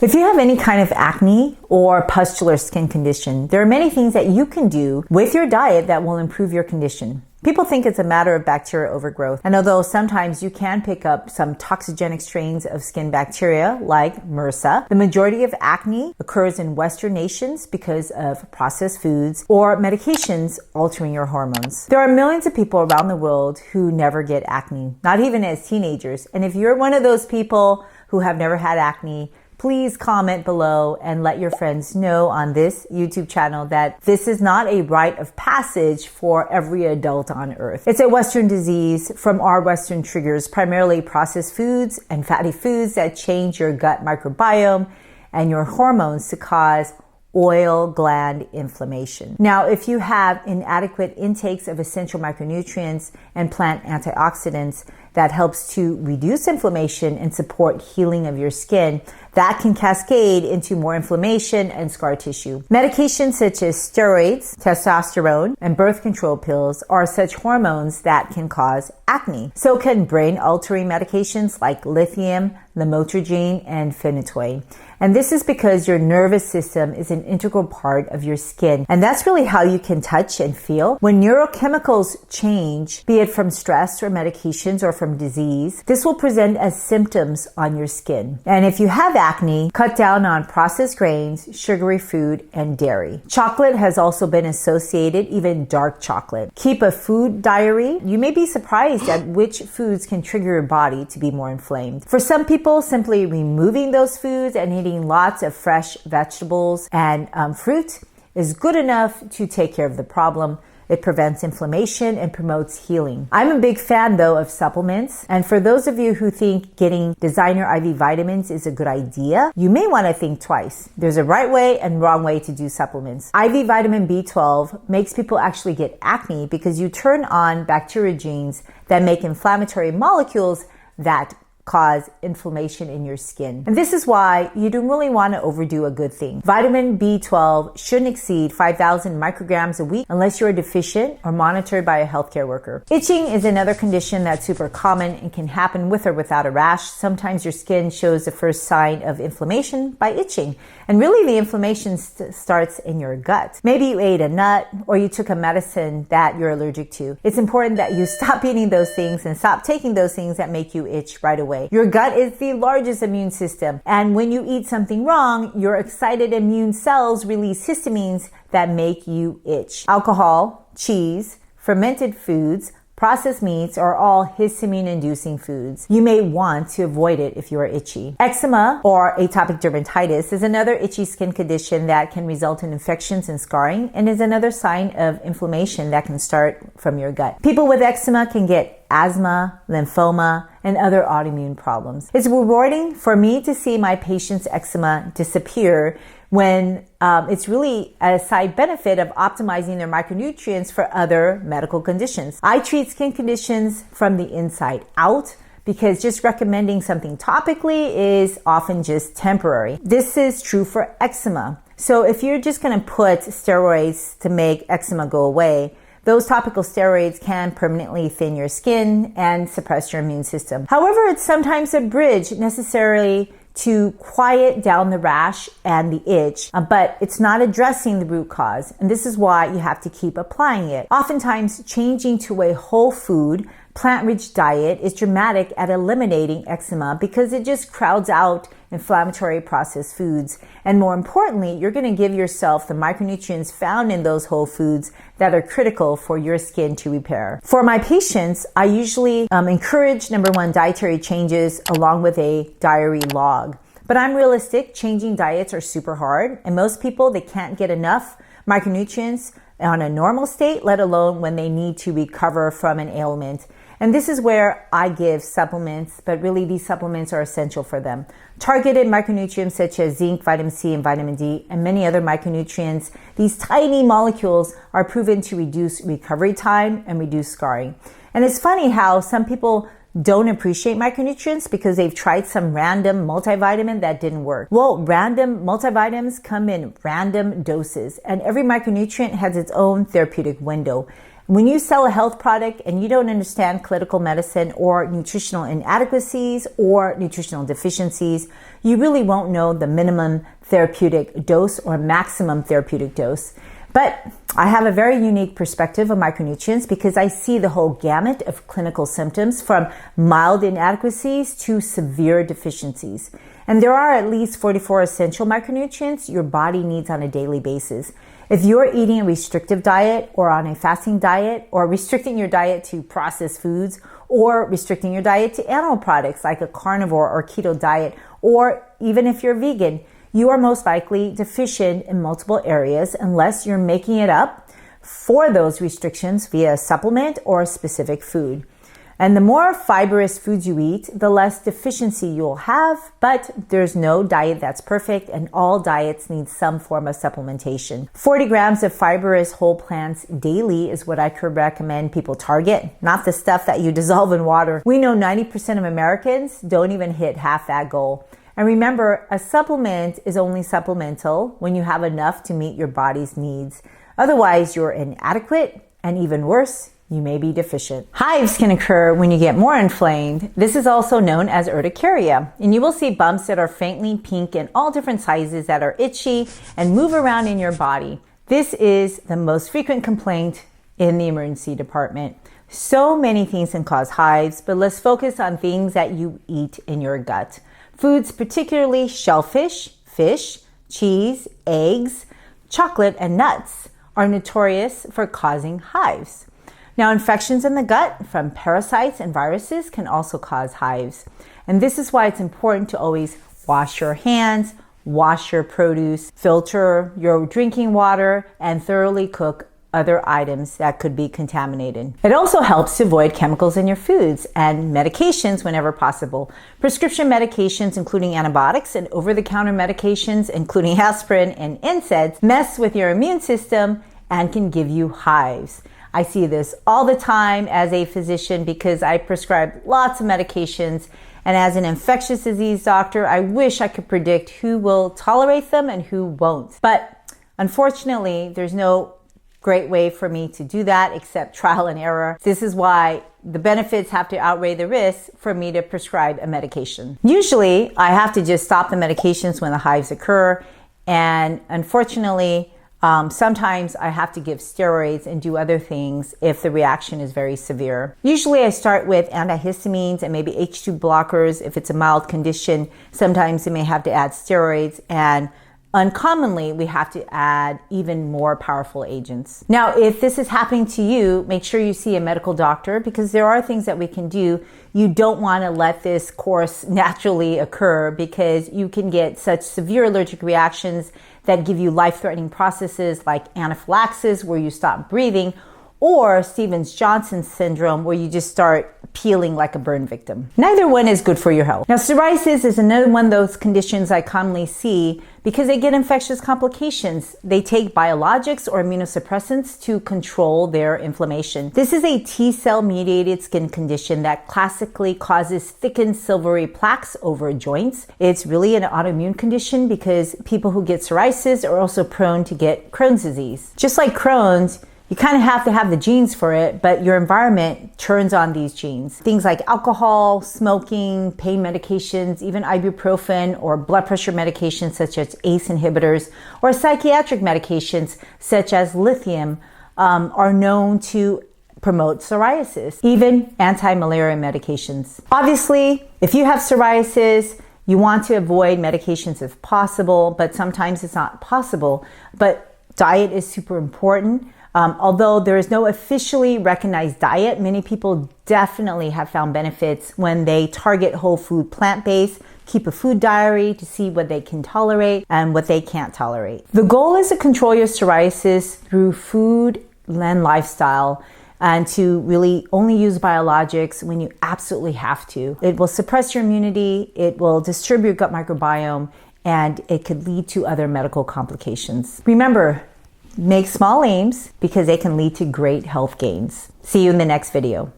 If you have any kind of acne or pustular skin condition, there are many things that you can do with your diet that will improve your condition. People think it's a matter of bacterial overgrowth, and although sometimes you can pick up some toxigenic strains of skin bacteria like MRSA, the majority of acne occurs in Western nations because of processed foods or medications altering your hormones. There are millions of people around the world who never get acne, not even as teenagers. And if you're one of those people who have never had acne, please comment below and let your friends know on this YouTube channel that this is not a rite of passage for every adult on earth. It's a Western disease from our Western triggers, primarily processed foods and fatty foods that change your gut microbiome and your hormones to cause oil gland inflammation. Now, if you have inadequate intakes of essential micronutrients and plant antioxidants that helps to reduce inflammation and support healing of your skin, that can cascade into more inflammation and scar tissue. Medications such as steroids, testosterone, and birth control pills are such hormones that can cause acne. So can brain-altering medications like lithium, lamotrigine, and phenytoin. And this is because your nervous system is an integral part of your skin. And that's really how you can touch and feel. When neurochemicals change, be it from stress or medications or from disease, this will present as symptoms on your skin. And if you have acne, cut down on processed grains, sugary food, and dairy. Chocolate has also been associated, even dark chocolate. Keep a food diary. You may be surprised at which foods can trigger your body to be more inflamed. For some people, simply removing those foods and eating lots of fresh vegetables and fruit is good enough to take care of the problem. It prevents inflammation and promotes healing. I'm a big fan, though, of supplements. And for those of you who think getting designer IV vitamins is a good idea, you may want to think twice. There's a right way and wrong way to do supplements. IV vitamin B12 makes people actually get acne because you turn on bacteria genes that make inflammatory molecules that cause inflammation in your skin. And this is why you don't really want to overdo a good thing. Vitamin B12 shouldn't exceed 5,000 micrograms a week unless you're deficient or monitored by a healthcare worker. Itching is another condition that's super common and can happen with or without a rash. Sometimes your skin shows the first sign of inflammation by itching. And really the inflammation starts in your gut. Maybe you ate a nut or you took a medicine that you're allergic to. It's important that you stop eating those things and stop taking those things that make you itch right away. Your gut is the largest immune system, and when you eat something wrong, your excited immune cells release histamines that make you itch. Alcohol, cheese, fermented foods, processed meats are all histamine-inducing foods. You may want to avoid it if you are itchy. Eczema or atopic dermatitis is another itchy skin condition that can result in infections and scarring and is another sign of inflammation that can start from your gut. People with eczema can get asthma, lymphoma, and other autoimmune problems. It's rewarding for me to see my patients' eczema disappear when it's really a side benefit of optimizing their micronutrients for other medical conditions. I treat skin conditions from the inside out because just recommending something topically is often just temporary. This is true for eczema. So if you're just going to put steroids to make eczema go away, those topical steroids can permanently thin your skin and suppress your immune system. However, it's sometimes a bridge necessarily to quiet down the rash and the itch, but it's not addressing the root cause. And this is why you have to keep applying it. Oftentimes, changing to a whole food, plant-rich diet is dramatic at eliminating eczema because it just crowds out inflammatory processed foods. And more importantly, you're going to give yourself the micronutrients found in those whole foods that are critical for your skin to repair. For my patients, I usually encourage, number one, dietary changes along with a diary log. But I'm realistic, changing diets are super hard, and most people, they can't get enough micronutrients on a normal state, let alone when they need to recover from an ailment. And this is where I give supplements, but really these supplements are essential for them. Targeted micronutrients such as zinc, vitamin C, and vitamin D, and many other micronutrients, these tiny molecules are proven to reduce recovery time and reduce scarring. And it's funny how some people don't appreciate micronutrients because they've tried some random multivitamin that didn't work. Well, random multivitamins come in random doses, and every micronutrient has its own therapeutic window. When you sell a health product and you don't understand clinical medicine or nutritional inadequacies or nutritional deficiencies, you really won't know the minimum therapeutic dose or maximum therapeutic dose. But I have a very unique perspective of micronutrients because I see the whole gamut of clinical symptoms from mild inadequacies to severe deficiencies. And there are at least 44 essential micronutrients your body needs on a daily basis. If you're eating a restrictive diet or on a fasting diet or restricting your diet to processed foods or restricting your diet to animal products like a carnivore or keto diet, or even if you're vegan, you are most likely deficient in multiple areas unless you're making it up for those restrictions via a supplement or a specific food. And the more fibrous foods you eat, the less deficiency you'll have, but there's no diet that's perfect and all diets need some form of supplementation. 40 grams of fibrous whole plants daily is what I could recommend people target, not the stuff that you dissolve in water. We know 90% of Americans don't even hit half that goal. And remember, a supplement is only supplemental when you have enough to meet your body's needs. Otherwise, you're inadequate, and even worse, you may be deficient. Hives can occur when you get more inflamed. This is also known as urticaria, and you will see bumps that are faintly pink in all different sizes that are itchy and move around in your body. This is the most frequent complaint in the emergency department. So many things can cause hives, but let's focus on things that you eat in your gut. Foods, particularly shellfish, fish, cheese, eggs, chocolate, and nuts, are notorious for causing hives. Now, infections in the gut from parasites and viruses can also cause hives. And this is why it's important to always wash your hands, wash your produce, filter your drinking water, and thoroughly cook other items that could be contaminated. It also helps to avoid chemicals in your foods and medications whenever possible. Prescription medications, including antibiotics, and over-the-counter medications, including aspirin and NSAIDs, mess with your immune system and can give you hives. I see this all the time as a physician because I prescribe lots of medications, and as an infectious disease doctor, I wish I could predict who will tolerate them and who won't. But unfortunately, there's no great way for me to do that except trial and error. This is why the benefits have to outweigh the risks for me to prescribe a medication. Usually, I have to just stop the medications when the hives occur, and unfortunately, sometimes I have to give steroids and do other things if the reaction is very severe. Usually I start with antihistamines and maybe H2 blockers if it's a mild condition. Sometimes you may have to add steroids, and uncommonly, we have to add even more powerful agents. Now, if this is happening to you, make sure you see a medical doctor because there are things that we can do. You don't want to let this course naturally occur because you can get such severe allergic reactions that give you life-threatening processes like anaphylaxis, where you stop breathing, or Stevens-Johnson syndrome, where you just start peeling like a burn victim. Neither one is good for your health. Now, psoriasis is another one of those conditions I commonly see because they get infectious complications. They take biologics or immunosuppressants to control their inflammation. This is a T-cell mediated skin condition that classically causes thickened silvery plaques over joints. It's really an autoimmune condition because people who get psoriasis are also prone to get Crohn's disease. Just like Crohn's, you kind of have to have the genes for it, but your environment turns on these genes. Things like alcohol, smoking, pain medications, even ibuprofen or blood pressure medications such as ACE inhibitors, or psychiatric medications such as lithium are known to promote psoriasis, even anti-malaria medications. Obviously, if you have psoriasis, you want to avoid medications if possible, but sometimes it's not possible. But diet is super important. Although there is no officially recognized diet, many people definitely have found benefits when they target whole food plant-based, keep a food diary to see what they can tolerate and what they can't tolerate. The goal is to control your psoriasis through food and lifestyle, and to really only use biologics when you absolutely have to. It will suppress your immunity, it will disturb your gut microbiome, and it could lead to other medical complications. Remember, make small aims because they can lead to great health gains. See you in the next video.